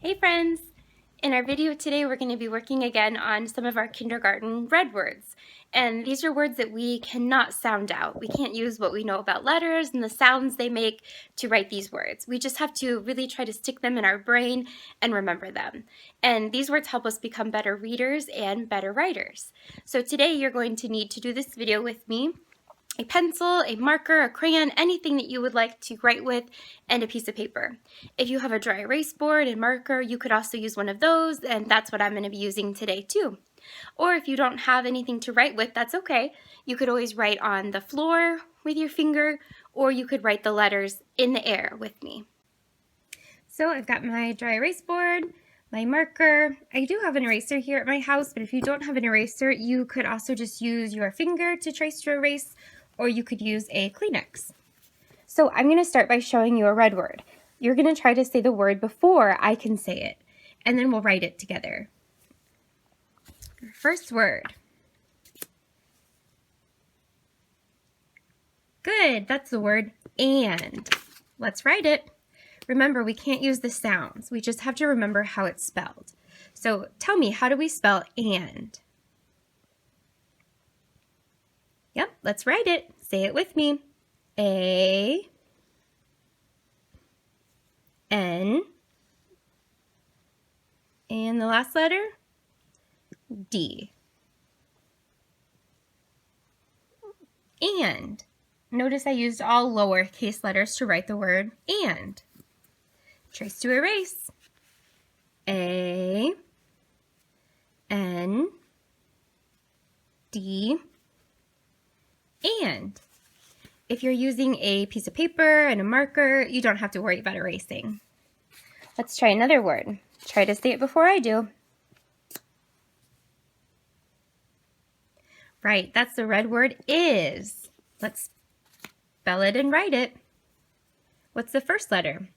Hey friends! In our video today we're going to be working again on some of our kindergarten red words. And these are words that we cannot sound out. We can't use what we know about letters and the sounds they make to write these words. We just have to really try to stick them in our brain and remember them. And these words help us become better readers and better writers. So today you're going to need to do this video with me. A pencil, a marker, a crayon, anything that you would like to write with, and a piece of paper. If you have a dry erase board and marker, you could also use one of those, and that's what I'm going to be using today too. Or if you don't have anything to write with, that's okay. You could always write on the floor with your finger, or you could write the letters in the air with me. So I've got my dry erase board, my marker. I do have an eraser here at my house, but if you don't have an eraser, you could also just use your finger to trace your erase, or you could use a Kleenex. So I'm going to start by showing you a red word. You're going to try to say the word before I can say it, and then we'll write it together. First word. Good, that's the word and. Let's write it. Remember, we can't use the sounds. We just have to remember how it's spelled. So tell me, how do we spell and? Yep, let's write it. Say it with me. A, N, and the last letter, D. And. Notice I used all lowercase letters to write the word and. Trace to erase. A, N, D, and. If you're using a piece of paper and a marker, you don't have to worry about erasing. Let's try another word. Try to say it before I do. Right, that's the red word is. Let's spell it and write it. What's the first letter?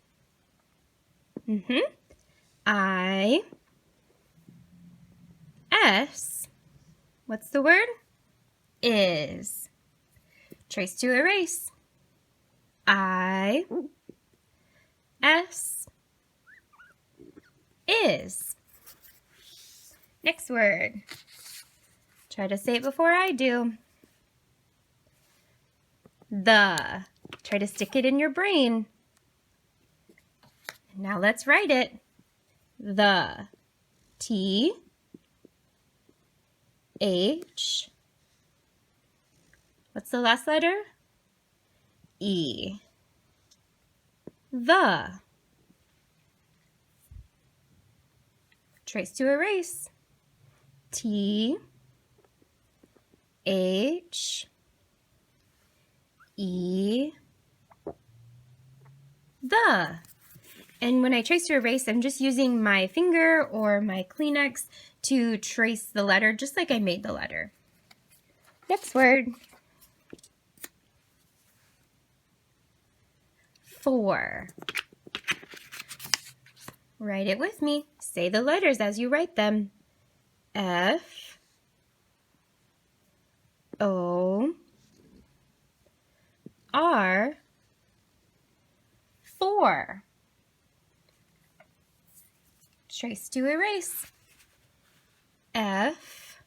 I, S. What's the word? Is. Trace to erase. I, S, is. Next word. Try to say it before I do. The. Try to stick it in your brain. Now let's write it. The. T, H. What's the last letter? E. The. Trace to erase. T, H, E, the. And when I trace to erase, I'm just using my finger or my Kleenex to trace the letter just like I made the letter. Next word. For. Write it with me. Say the letters as you write them. F, O, R, for. Trace to erase. F,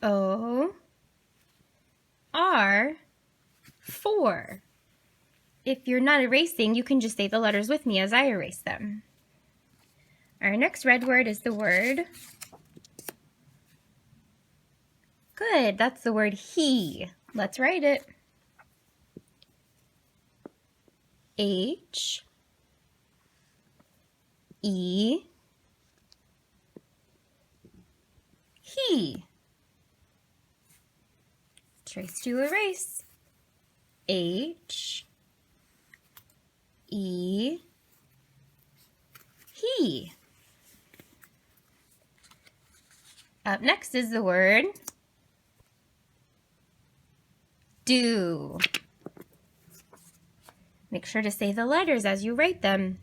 O, R, for. If you're not erasing, you can just say the letters with me as I erase them. Our next red word is the word. Good, that's the word he. Let's write it. H, E, he. Trace to erase. H, E, he. Up next is the word do. Make sure to say the letters as you write them.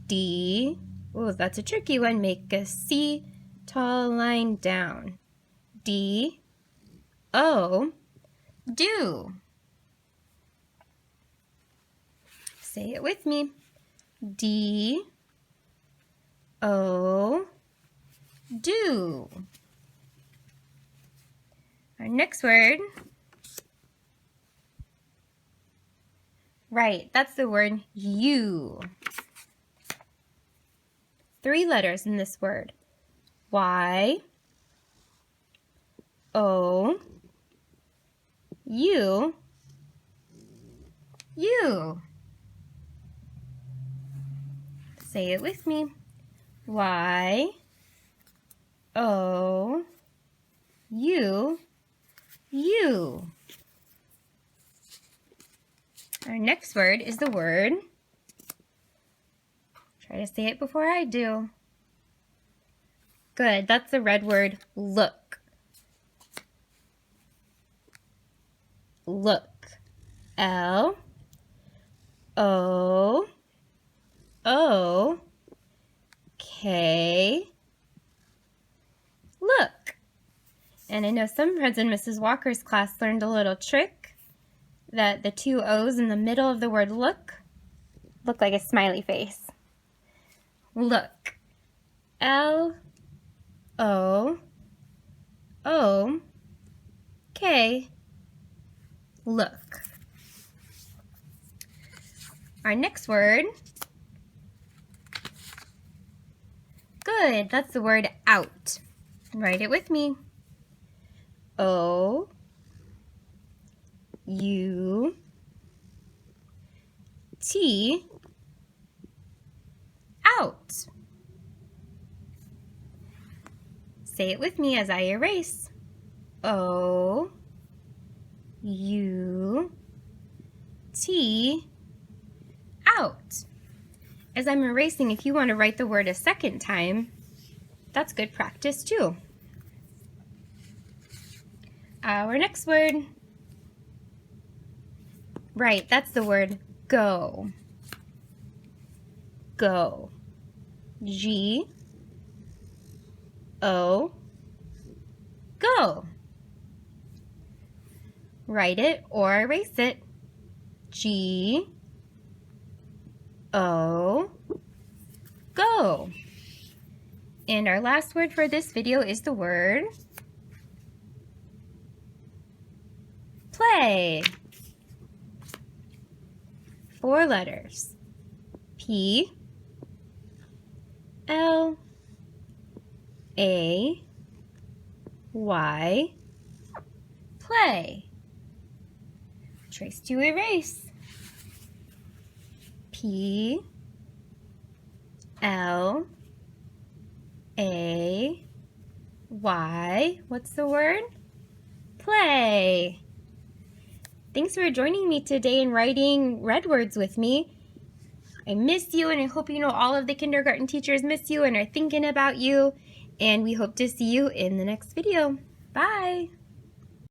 D. Oh, that's a tricky one. Make a C, tall line down. D, O, do. Say it with me. D, O, do. Our next word, right, that's the word you. 3 letters in this word. Y, O, U, you. Say it with me. Y, O, U, you. Our next word is the word, try to say it before I do. Good, that's the red word, look. Look. L, O, O, K, look. And I know some friends in Mrs. Walker's class learned a little trick that the 2 O's in the middle of the word look like a smiley face. Look. L, O, O, K, look. Our next word, good, that's the word out. Write it with me. O, U, T, out. Say it with me as I erase. O, U, T, out. As I'm erasing, if you want to write the word a second time, that's good practice too. Our next word, right, that's the word go. Go. G, O, go. Write it or erase it. G, O, go. And our last word for this video is the word play. 4 letters. P, L, A, Y, play. Trace to erase. P, L, A, Y, what's the word? Play. Thanks for joining me today and writing red words with me. I miss you, and I hope you know all of the kindergarten teachers miss you and are thinking about you. And we hope to see you in the next video. Bye.